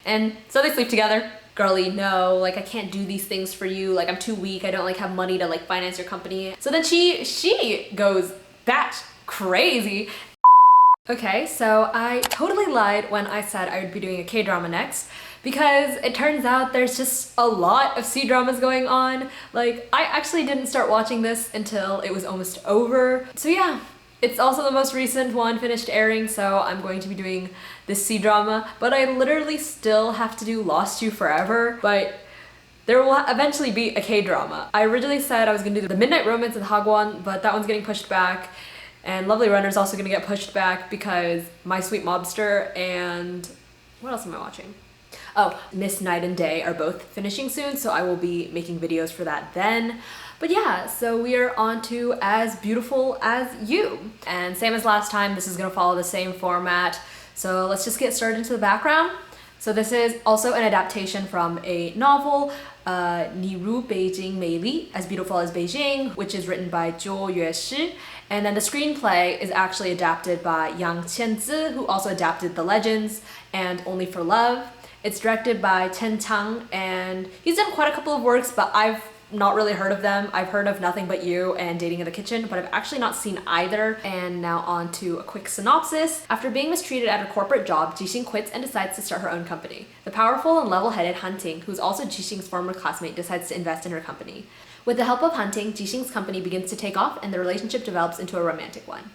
And so they sleep together. Girly, no, like I can't do these things for you. Like I'm too weak. I don't like have money to like finance your company. So then she goes batch crazy. Okay, so I totally lied when I said I would be doing a K-drama next, because it turns out there's just a lot of C-dramas going on. Like, I actually didn't start watching this until it was almost over. So yeah, it's also the most recent one finished airing, so I'm going to be doing this C-drama, but I literally still have to do Lost You Forever, but there will eventually be a K-drama. I originally said I was gonna do the Midnight Romance of Hagwon, but that one's getting pushed back. And Lovely Runner is also gonna get pushed back because My Sweet Mobster and what else am I watching? Oh, Miss Night and Day are both finishing soon, so I will be making videos for that then. But yeah, so we are on to As Beautiful as You. And same as last time, this is gonna follow the same format. So let's just get started into the background. So this is also an adaptation from a novel, 你如北京美丽, As Beautiful as Beijing, which is written by Jiu Yue Xi. And then the screenplay is actually adapted by Yang Qianzi, who also adapted The Legends and Only for Love. It's directed by Chen Chang, and he's done quite a couple of works, but I've not really heard of them. I've heard of Nothing But You and Dating in the Kitchen, but I've actually not seen either. And now on to a quick synopsis. After being mistreated at her corporate job, Jixing quits and decides to start her own company. The powerful and level-headed Han Ting, who's also Jixing's former classmate, decides to invest in her company. With the help of Han Ting, Jixing's company begins to take off and the relationship develops into a romantic one.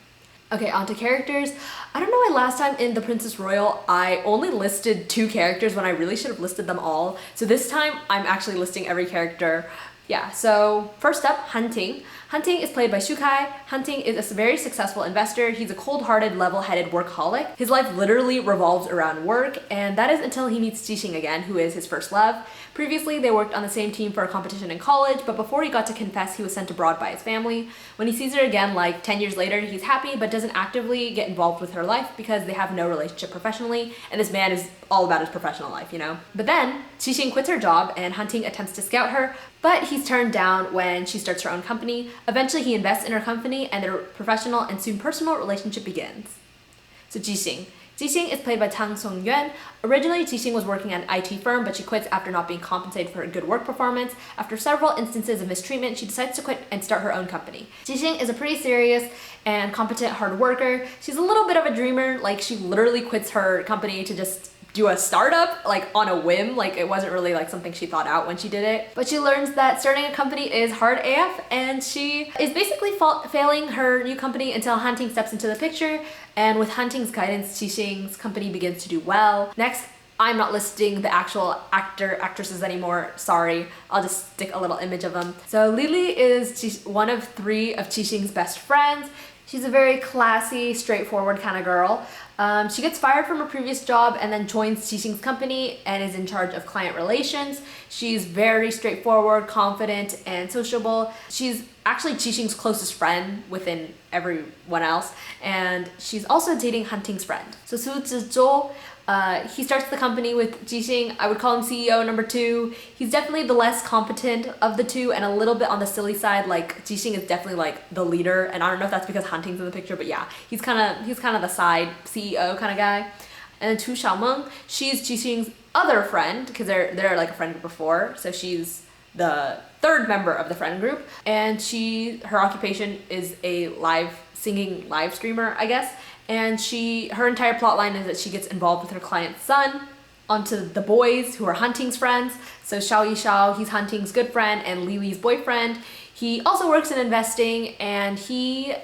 Okay, on to characters. I don't know why last time in The Princess Royal I only listed 2 characters when I really should have listed them all. So this time I'm actually listing every character. Yeah, so first up, Han Ting. Han Ting is played by Shu Kai. Han Ting is a very successful investor. He's a cold-hearted, level-headed workaholic. His life literally revolves around work, and that is until he meets Jixing again, who is his first love. Previously, they worked on the same team for a competition in college, but before he got to confess, he was sent abroad by his family. When he sees her again, like 10 years later, he's happy, but doesn't actively get involved with her life because they have no relationship professionally, and this man is all about his professional life, you know? But then, Jixing quits her job, and Han Ting attempts to scout her, but he's turned down when she starts her own company. Eventually, he invests in her company, and their professional and soon personal relationship begins. So Jixing. Jixing is played by Tang Song-yuan. Originally, Jixing was working at an IT firm, but she quits after not being compensated for her good work performance. After several instances of mistreatment, she decides to quit and start her own company. Jixing is a pretty serious and competent hard worker. She's a little bit of a dreamer, like she literally quits her company to just do a startup, like on a whim. Like it wasn't really like something she thought out when she did it. But she learns that starting a company is hard AF, and she is basically failing her new company until Han Ting steps into the picture. And with Han Ting's guidance, Jixing's company begins to do well. Next, I'm not listing the actual actresses anymore, sorry. I'll just stick a little image of them. So Lily is one of 3 of Jixing's best friends. She's a very classy, straightforward kind of girl. She gets fired from her previous job and then joins Jixing's company and is in charge of client relations. She's very straightforward, confident, and sociable. She's actually Jixing's closest friend within everyone else, and she's also dating Han Ting's friend. So Su Zizhou, he starts the company with Jixing. I would call him CEO number 2. He's definitely the less competent of the 2 and a little bit on the silly side. Like Jixing is definitely like the leader, and I don't know if that's because Han Ting's in the picture, but yeah, he's kind of the side CEO kind of guy. And then Tu Xiaomeng, she's Jixing's other friend because they're like a friend group before, so she's the 3rd member of the friend group, and her occupation is a singing live streamer, I guess. And her entire plot line is that she gets involved with her client's son. Onto the boys, who are Han Ting's friends. So Xiao Yishao, he's Han Ting's good friend and Lili's boyfriend. He also works in investing, and he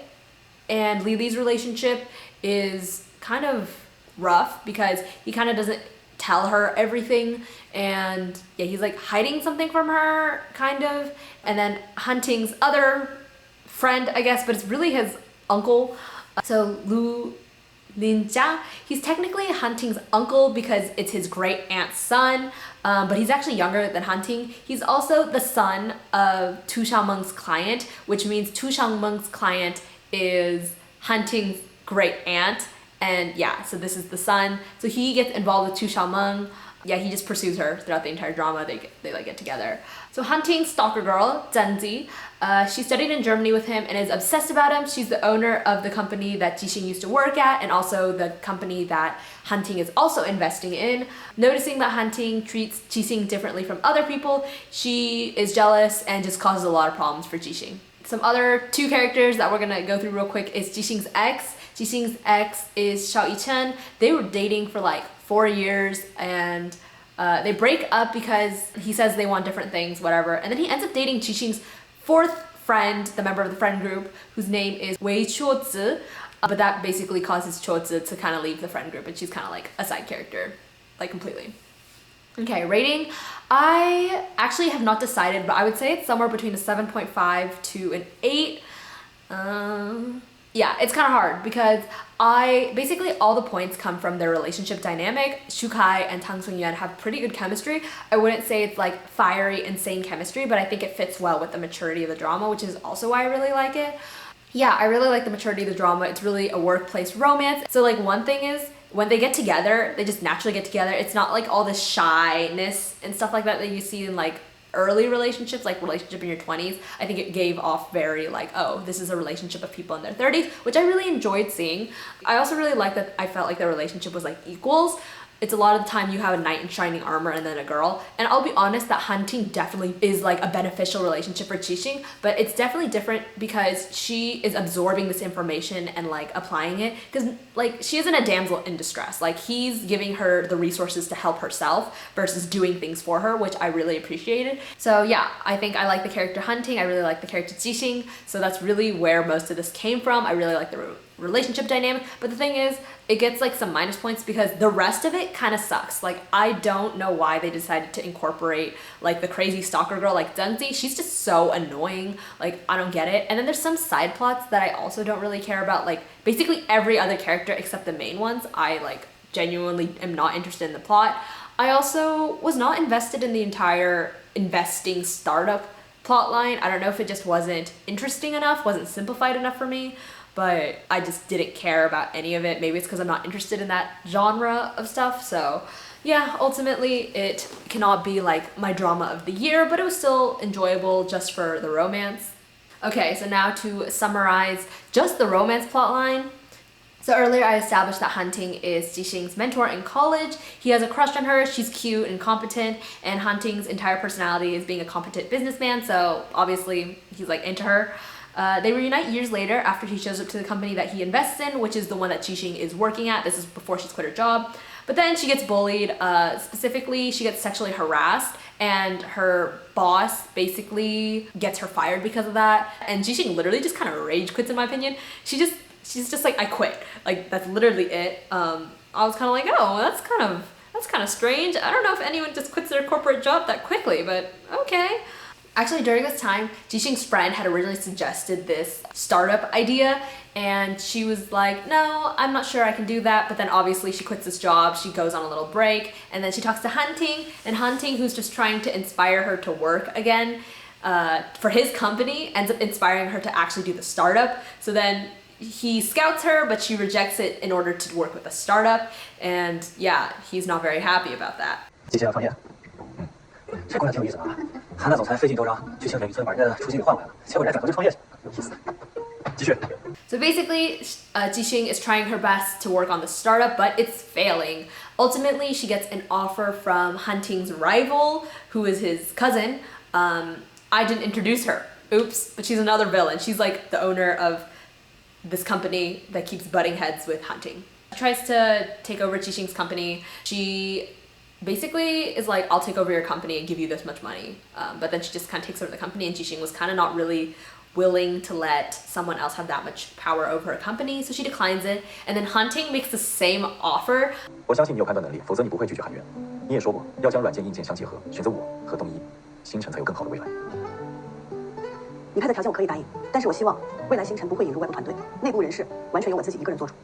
and Lili's relationship is kind of rough because he kind of doesn't tell her everything, and yeah, he's like hiding something from her, kind of. And then Han Ting's other friend, I guess, but it's really his uncle. So Lu Linjia, he's technically Han Ting's uncle because it's his great aunt's son, but he's actually younger than Han Ting. He's also the son of Tu Xiaomeng's client, which means Tu Xiaomeng's client is Han Ting's great aunt. And yeah, so this is the son. So he gets involved with Tu Xiaomeng. Yeah, he just pursues her throughout the entire drama. They like get together. So Hunting's stalker girl, Zhenzi, she studied in Germany with him and is obsessed about him. She's the owner of the company that Jixing used to work at and also the company that Hunting is also investing in. Noticing that Hunting treats Jixing differently from other people, she is jealous and just causes a lot of problems for Jixing. Some other two characters that we're gonna go through real quick is Jixing's ex. Jixing's ex is Xiao Yichen. They were dating for like 4 years and they break up because he says they want different things, whatever. And then he ends up dating Jixing's fourth friend, the member of the friend group, whose name is Wei Chuozi. But that basically causes Chuozi to kind of leave the friend group and she's kind of like a side character, like completely. Okay, rating. I actually have not decided, but I would say it's somewhere between a 7.5 to an 8. Yeah, it's kind of hard because basically all the points come from their relationship dynamic. Shu Kai and Tang Sung-yuan have pretty good chemistry. I wouldn't say it's like fiery, insane chemistry, but I think it fits well with the maturity of the drama, which is also why I really like it. Yeah, I really like the maturity of the drama. It's really a workplace romance. So like one thing is when they get together, they just naturally get together. It's not like all this shyness and stuff like that you see in like early relationships, like relationship in your 20s. I think it gave off very like, oh, this is a relationship of people in their 30s, which I really enjoyed seeing. I also really like that I felt like their relationship was like equals. It's a lot of the time you have a knight in shining armor and then a girl. And I'll be honest that Hunting definitely is like a beneficial relationship for Jixing, but it's definitely different because she is absorbing this information and like applying it. Because like she isn't a damsel in distress. Like he's giving her the resources to help herself versus doing things for her, which I really appreciated. So yeah, I think I like the character Hunting. I really like the character Jixing. So that's really where most of this came from. I really like the relationship dynamic, but the thing is it gets like some minus points because the rest of it kind of sucks. Like I don't know why they decided to incorporate like the crazy stalker girl like Zhenzi. She's just so annoying. Like I don't get it. And then there's some side plots that I also don't really care about. Like basically every other character except the main ones, I like genuinely am not interested in the plot. I also was not invested in the entire investing startup plot line. I don't know if it just wasn't interesting enough, wasn't simplified enough for me, but I just didn't care about any of it. Maybe it's because I'm not interested in that genre of stuff. So yeah, ultimately it cannot be like my drama of the year, but it was still enjoyable just for the romance. Okay, so now to summarize just the romance plotline. So earlier I established that Hunting is Jixing's mentor in college. He has a crush on her, she's cute and competent, and Hunting's entire personality is being a competent businessman, so obviously he's like into her. They reunite years later after he shows up to the company that he invests in, which is the one that Jixing is working at. This is before she's quit her job. But then she gets bullied, specifically she gets sexually harassed and her boss basically gets her fired because of that. And Jixing literally just kind of rage quits in my opinion. She's just like, I quit. Like that's literally it. I was kind of like, oh, that's kind of strange. I don't know if anyone just quits their corporate job that quickly, but okay. Actually, during this time, Jixing's friend had originally suggested this startup idea, and she was like, no, I'm not sure I can do that. But then obviously she quits this job, she goes on a little break, and then she talks to Hunting, and Hunting, who's just trying to inspire her to work again for his company, ends up inspiring her to actually do the startup. So then he scouts her, but she rejects it in order to work with a startup, and yeah, he's not very happy about that. 这姑娘挺有意思的啊，韩大总裁费尽周章去清水渔村把人家的初心给换回来了，结果人家转头就创业去了，有意思。继续。So basically, Jixing is trying her best to work on the startup, but it's failing. Ultimately, she gets an offer from Hunting's rival, who is his cousin. I didn't introduce her. Oops, but she's another villain. She's like the owner of this company that keeps butting heads with Hunting. She tries to take over Jixing's company. She basically is like, I'll take over your company and give you this much money. But then she just kind of takes over the company, and Jixing was kind of not really willing to let someone else have that much power over her company, so she declines it. And then Hunting makes the same offer. 我相信你有判断能力，否则你不会拒绝韩元。你也说过要将软件硬件相结合，选择我和东一，星辰才有更好的未来。你开的条件我可以答应，但是我希望未来星辰不会引入外部团队，内部人事完全由我自己一个人做主。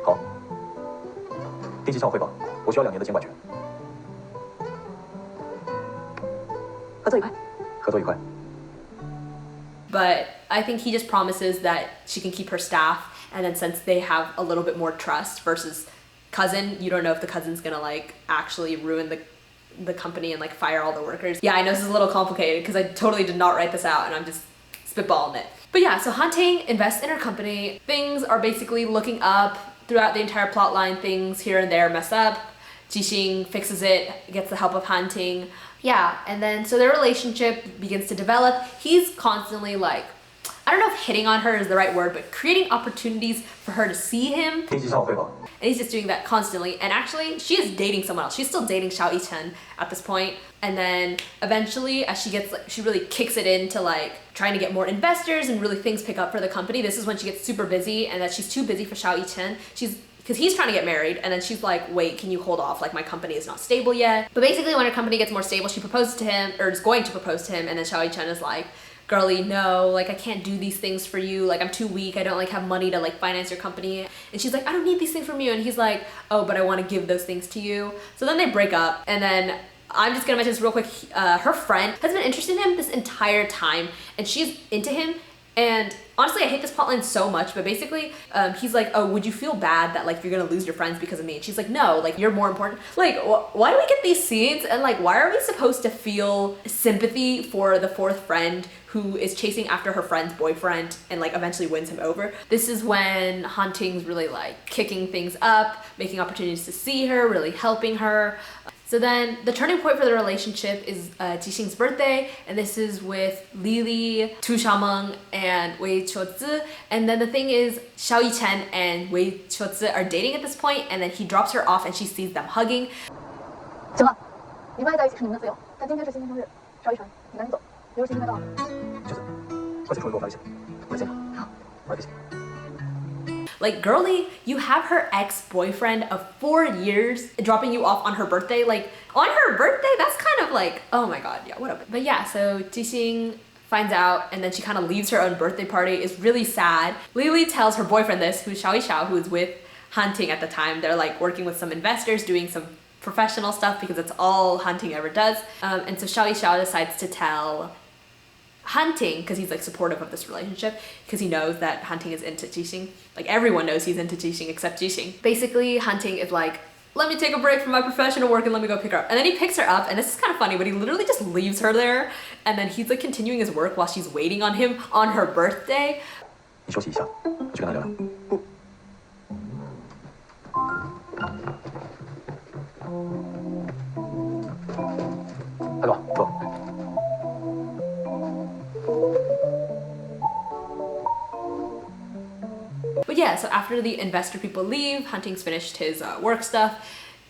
好，定期向我汇报，我需要2年的监管权。合作愉快。合作愉快。 But I think he just promises that she can keep her staff, and then since they have a little bit more trust versus cousin, you don't know if the cousin's gonna like actually ruin the company and like fire all the workers. Yeah, I know this is a little complicated because I totally did not write this out and I'm just spitballing it. But yeah, so Han Ting invests in her company. Things are basically looking up throughout the entire plot line. Things here and there mess up. Jixing fixes it, gets the help of Han Ting. Yeah, and then so their relationship begins to develop. He's constantly like, I don't know if hitting on her is the right word, but creating opportunities for her to see him. And he's just doing that constantly. And actually, she is dating someone else. She's still dating Xiao Yichen at this point. And then eventually, as she gets, she really kicks it into like trying to get more investors and really things pick up for the company. This is when she gets super busy and that she's too busy for Xiao Yichen. Because he's trying to get married, and then she's like, wait, can you hold off? Like, my company is not stable yet. But basically, when her company gets more stable, she proposes to him, or is going to propose to him, and then Xiao Yichen is like, girly, no, like I can't do these things for you. Like I'm too weak. I don't like have money to like finance your company. And she's like, I don't need these things from you. And he's like, oh, but I want to give those things to you. So then they break up. And then I'm just gonna mention this real quick. Her friend has been interested in him this entire time and she's into him. And honestly, I hate this plotline so much, but basically, he's like, oh, would you feel bad that like you're gonna lose your friends because of me? And she's like, no, like you're more important. Like, why do we get these scenes? And like, why are we supposed to feel sympathy for the fourth friend who is chasing after her friend's boyfriend and like eventually wins him over? This is when Han Ting's really like kicking things up, making opportunities to see her, really helping her. So then the turning point for the relationship is Jixing's birthday, and this is with Lily, Tu Xiaomeng, and Wei Chuozi. And then the thing is, Xiao Yichen and Wei Chuozi are dating at this point, and then he drops her off and she sees them hugging. 行了，你们爱在一起是你们的自由，但今天是今天生日，邵一晨，你赶紧走，刘诗晴该到了。就是快点说给我发微信，我来见他。好，我来微信。 Like, girly, you have her ex-boyfriend of 4 years dropping you off on her birthday. Like, on her birthday, that's kind of like, oh my god, yeah, whatever. But yeah, so Jixing finds out and then she kind of leaves her own birthday party, is really sad. Lily tells her boyfriend this, who's Xiao Yishao, who is with Han Ting at the time. They're like working with some investors, doing some professional stuff because that's all Han Ting ever does. And so Xiao Yishao decides to tell Han Ting, because he's like supportive of this relationship, because he knows that Han Ting is into Jixing. Like everyone knows he's into Jixing except Jixing. Basically, Han Ting is like, let me take a break from my professional work and let me go pick her up. And then he picks her up, and this is kind of funny, but he literally just leaves her there, and then he's like continuing his work while she's waiting on him on her birthday. 你休息一下，我去跟他聊聊。来吧，走。 But yeah, so after the investor people leave, Han Ting's finished his work stuff.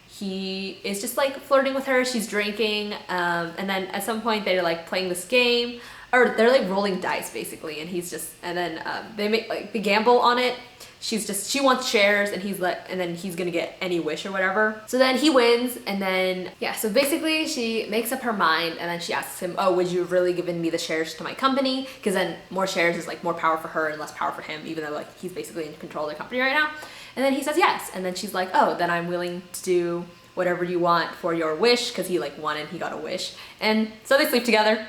He is just like flirting with her, she's drinking, and then at some point they're like playing this game, or they're like rolling dice basically, and he's just, and then they make like the gamble on it. She wants shares, and he's like, and then he's gonna get any wish or whatever. So then he wins, and then yeah, so basically she makes up her mind, and then she asks him, oh, would you have really given me the shares to my company? Because then more shares is like more power for her and less power for him, even though like he's basically in control of the company right now. And then he says yes, and then she's like, oh, then I'm willing to do whatever you want for your wish, because he like wanted, he got a wish. And so they sleep together.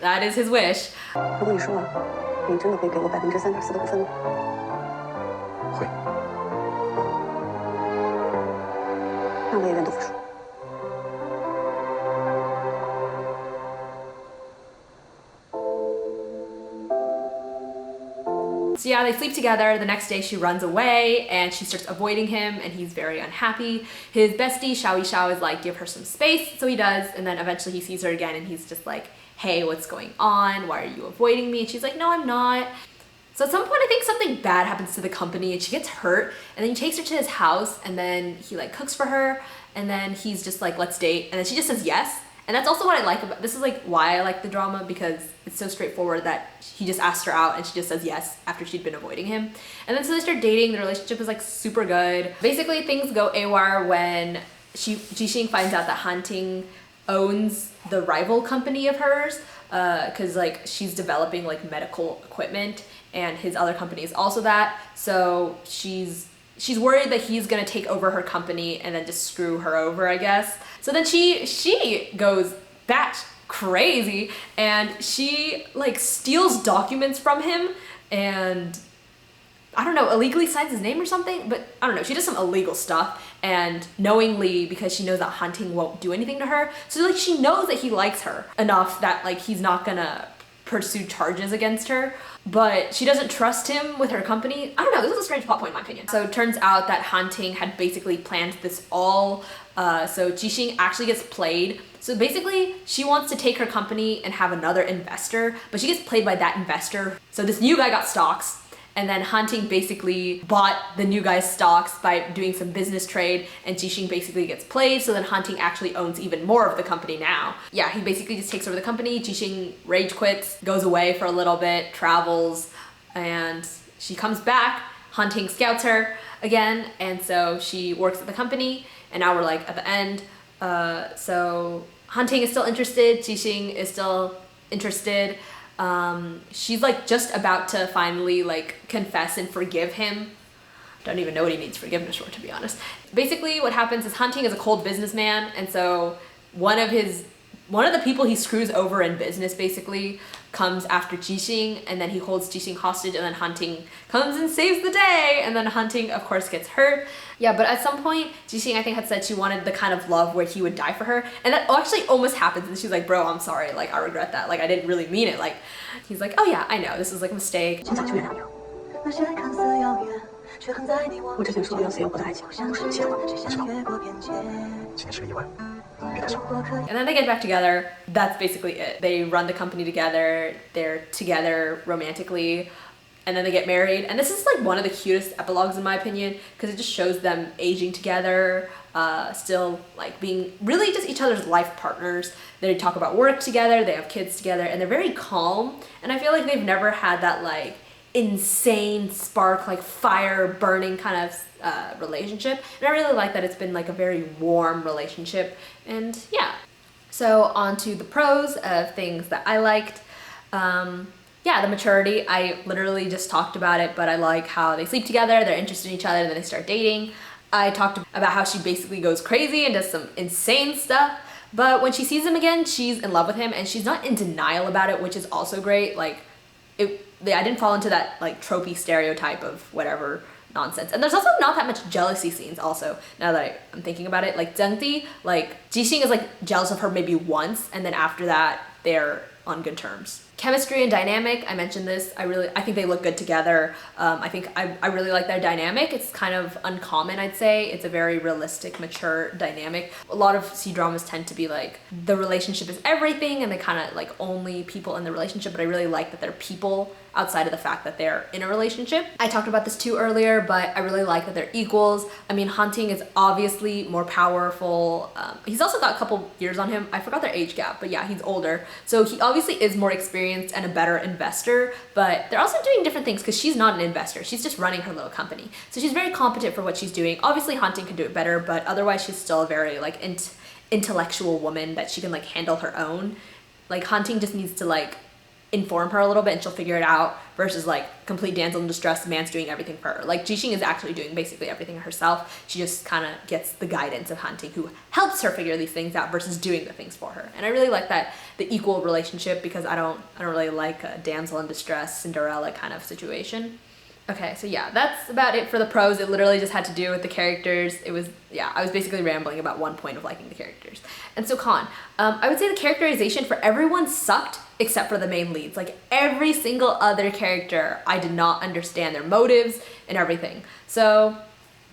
That is his wish. 如果你说了，你真的会给我3.4%的股份吗？ 会。那我也愿赌服输。 So yeah, they sleep together. The next day she runs away and she starts avoiding him and he's very unhappy. His bestie, Xiao Yishao, is like, give her some space. So he does, and then eventually he sees her again and he's just like, hey, what's going on? Why are you avoiding me? And she's like, no, I'm not. So at some point I think something bad happens to the company and she gets hurt, and then he takes her to his house and then he like cooks for her, and then he's just like, let's date. And then she just says yes. And that's also what I like about, this is like why I like the drama, because it's so straightforward that he just asked her out and she just says yes after she'd been avoiding him. And then so they start dating, the relationship is like super good. Basically things go AWR when Jixing finds out that Han Ting owns the rival company of hers, because like she's developing like medical equipment and his other company is also that. So she's worried that he's gonna take over her company and then just screw her over, I guess. So then she goes batch crazy and she like steals documents from him, and I don't know, illegally signs his name or something, but I don't know, she does some illegal stuff, and knowingly, because she knows that hunting won't do anything to her, so like she knows that he likes her enough that like he's not gonna pursue charges against her, but she doesn't trust him with her company. I don't know, this is a strange plot point in my opinion. So it turns out that Hunting had basically planned this all, so Jixing actually gets played. So basically, she wants to take her company and have another investor, but she gets played by that investor. So this new guy got stocks, and then Hunting basically bought the new guy's stocks by doing some business trade, and Jixing basically gets played, so then Hunting actually owns even more of the company now. Yeah, he basically just takes over the company. Jixing rage quits, goes away for a little bit, travels, and she comes back. Hunting scouts her again, and so she works at the company, and now we're like at the end. So Hunting is still interested, Jixing is still interested. She's like just about to finally like confess and forgive him. Don't even know what he needs forgiveness for, to be honest. Basically what happens is Hunting is a cold businessman, and so one of the people he screws over in business basically comes after Jixing, and then he holds Jixing hostage, and then Hunting comes and saves the day, and then Hunting of course gets hurt. Yeah, but at some point Jixing I think had said she wanted the kind of love where he would die for her, and that actually almost happens, and she's like, bro, I'm sorry, like I regret that, like I didn't really mean it. Like he's like, oh yeah, I know, this is like a mistake. 请早就原谅我。那些看似遥远，却很在你我之前说的要死要活的爱情，不是结婚，知道？今天是个意外，别太伤。 And then they get back together. That's basically it. They run the company together. They're together romantically, and then they get married. And this is like one of the cutest epilogues in my opinion, because it just shows them aging together, still like being really just each other's life partners. They talk about work together, they have kids together, and they're very calm. And I feel like they've never had that like insane spark, like fire burning kind of relationship, and I really like that it's been like a very warm relationship. And yeah, so on to the pros of things that I liked. Yeah, the maturity, I literally just talked about it, but I like how they sleep together, they're interested in each other, and then they start dating. I talked about how she basically goes crazy and does some insane stuff, but when she sees him again, she's in love with him, and she's not in denial about it, which is also great. Like I didn't fall into that like tropey stereotype of whatever nonsense. And there's also not that much jealousy scenes also, now that I'm thinking about it. Like Zhengti, like Jixing is like jealous of her maybe once, and then after that they're on good terms. Chemistry and dynamic, I mentioned this, I think they look good together. I really like their dynamic. It's kind of uncommon, I'd say. It's a very realistic, mature dynamic. A lot of C-dramas tend to be like, the relationship is everything, and they kind of like only people in the relationship, but I really like that they're people outside of the fact that they're in a relationship. I talked about this too earlier, but I really like that they're equals. I mean, Hunting is obviously more powerful. He's also got a couple years on him. I forgot their age gap, but yeah, he's older. So he obviously is more experienced and a better investor, but they're also doing different things because she's not an investor. She's just running her little company. So she's very competent for what she's doing. Obviously Hunting can do it better, but otherwise she's still a very like intellectual woman that she can like handle her own. Like Hunting just needs to like inform her a little bit and she'll figure it out, versus like complete damsel in distress, the man's doing everything for her. Like Jixing is actually doing basically everything herself. She just kind of gets the guidance of Hunting, who helps her figure these things out versus doing the things for her. And I really like that, the equal relationship, because I don't really like a damsel in distress, Cinderella kind of situation. Okay, so yeah, that's about it for the pros. It literally just had to do with the characters. It was, yeah, I was basically rambling about one point of liking the characters. And so con, I would say the characterization for everyone sucked except for the main leads. Like every single other character, I did not understand their motives and everything. So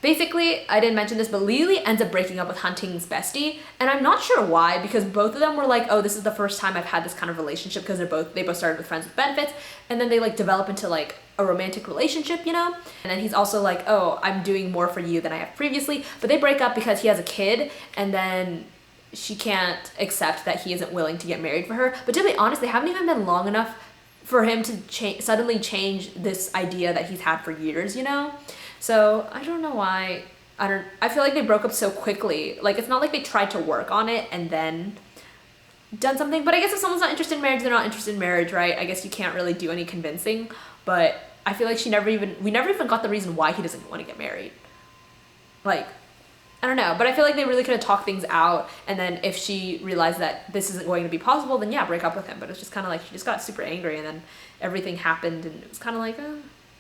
basically, I didn't mention this, but Lily ends up breaking up with Hunting's bestie, and I'm not sure why, because both of them were like, oh, this is the first time I've had this kind of relationship, because they both started with friends with benefits, and then they like develop into like a romantic relationship, you know? And then he's also like, oh, I'm doing more for you than I have previously, but they break up because he has a kid, and then she can't accept that he isn't willing to get married for her. But to be honest, they haven't even been long enough for him to suddenly change this idea that he's had for years, you know? So I don't know why. I feel like they broke up so quickly. Like it's not like they tried to work on it and then done something. But I guess if someone's not interested in marriage, they're not interested in marriage, right? I guess you can't really do any convincing. But I feel like we never even got the reason why he doesn't want to get married. Like, I don't know, but I feel like they really could have talked things out, and then if she realized that this isn't going to be possible, then yeah, break up with him. But it's just kind of like she just got super angry, and then everything happened, and it was kind of like,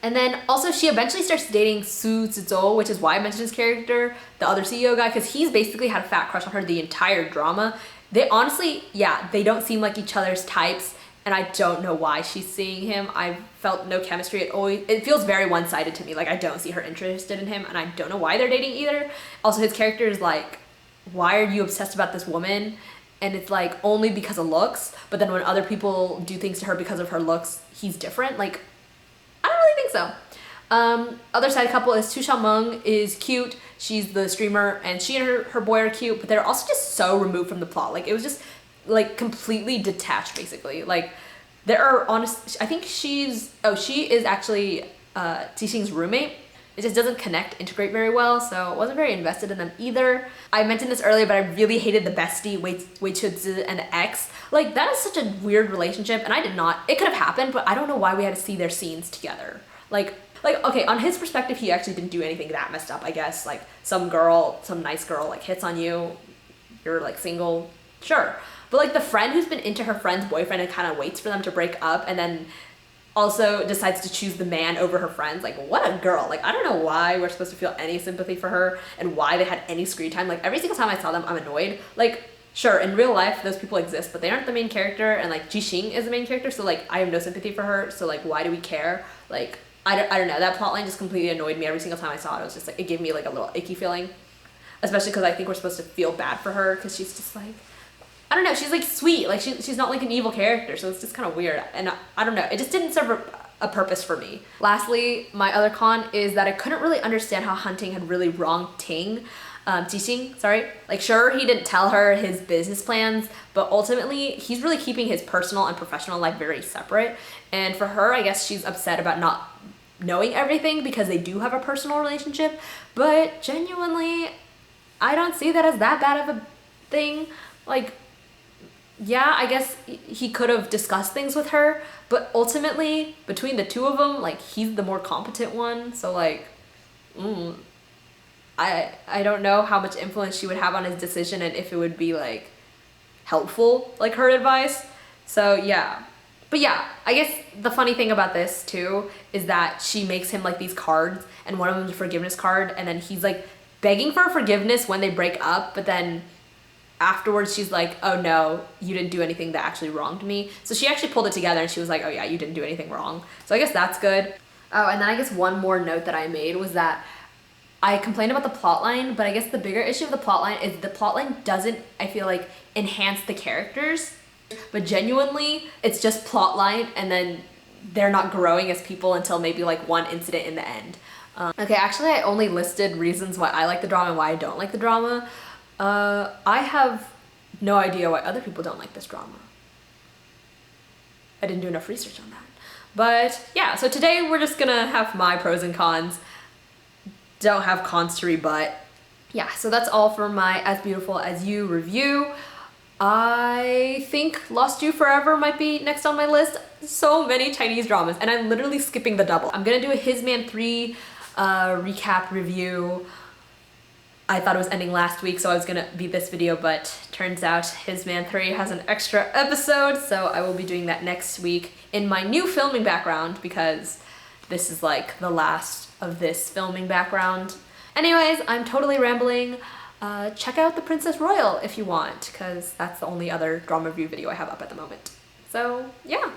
And then also she eventually starts dating Su Zizou, which is why I mentioned his character, the other CEO guy, because he's basically had a fat crush on her the entire drama. They honestly, yeah, they don't seem like each other's types, and I don't know why she's seeing him. I felt no chemistry. It feels very one-sided to me. Like, I don't see her interested in him, and I don't know why they're dating either. Also, his character is like, why are you obsessed about this woman? And it's like only because of looks, but then when other people do things to her because of her looks, he's different. Like, I don't really think so. Other side couple is Tu Xiaomeng is cute. She's the streamer, and she and her boy are cute, but they're also just so removed from the plot. Like, it was just like completely detached, basically. Like, there are honest, I think she is actually Xing's roommate. It just doesn't integrate very well, so I wasn't very invested in them either. I mentioned this earlier, but I really hated the bestie, Wei Chuzhi and the ex. Like, that is such a weird relationship, and it could have happened, but I don't know why we had to see their scenes together. Like, okay, on his perspective, he actually didn't do anything that messed up, I guess. Like, some nice girl, like, hits on you, you're, like, single, sure. But, like, the friend who's been into her friend's boyfriend and kind of waits for them to break up, and then also decides to choose the man over her friends. Like, what a girl. Like, I don't know why we're supposed to feel any sympathy for her and why they had any screen time. Like, every single time I saw them, I'm annoyed. Like, sure, in real life, those people exist, but they aren't the main character, and, like, Jixing is the main character, so, like, I have no sympathy for her, so, like, why do we care? Like, I don't know. That plotline just completely annoyed me every single time I saw it. It was just, like, it gave me, like, a little icky feeling. Especially because I think we're supposed to feel bad for her, because she's just, like, I don't know, she's like sweet, like she's not like an evil character, so it's just kind of weird, and I don't know, it just didn't serve a purpose for me. Lastly, my other con is that I couldn't really understand how Hunting had really wronged Jixing, sorry. Like, sure, he didn't tell her his business plans, but ultimately, he's really keeping his personal and professional life very separate, and for her, I guess she's upset about not knowing everything because they do have a personal relationship, but genuinely, I don't see that as that bad of a thing. Like, yeah, I guess he could have discussed things with her, but ultimately, between the two of them, like, he's the more competent one, so, like, I don't know how much influence she would have on his decision and if it would be, like, helpful, like, her advice, so, yeah. But yeah, I guess the funny thing about this, too, is that she makes him, like, these cards, and one of them is a forgiveness card, and then he's, like, begging for forgiveness when they break up, but then afterwards she's like, oh no, you didn't do anything that actually wronged me. So she actually pulled it together and she was like, oh yeah, you didn't do anything wrong. So I guess that's good. Oh, and then I guess one more note that I made was that I complained about the plotline, but I guess the bigger issue of the plotline is the plotline doesn't, I feel like, enhance the characters, but genuinely it's just plotline, and then they're not growing as people until maybe like one incident in the end. Okay, actually I only listed reasons why I like the drama and why I don't like the drama. I have no idea why other people don't like this drama. I didn't do enough research on that. But yeah, so today we're just gonna have my pros and cons. Don't have cons to rebut. Yeah, so that's all for my As Beautiful As You review. I think Lost You Forever might be next on my list. So many Chinese dramas, and I'm literally skipping the double. I'm gonna do a His Man 3 recap review. I thought it was ending last week, so I was gonna be this video, but turns out His Man 3 has an extra episode, so I will be doing that next week in my new filming background, because this is like the last of this filming background. Anyways, I'm totally rambling. Check out The Princess Royal if you want, because that's the only other drama review video I have up at the moment. So yeah.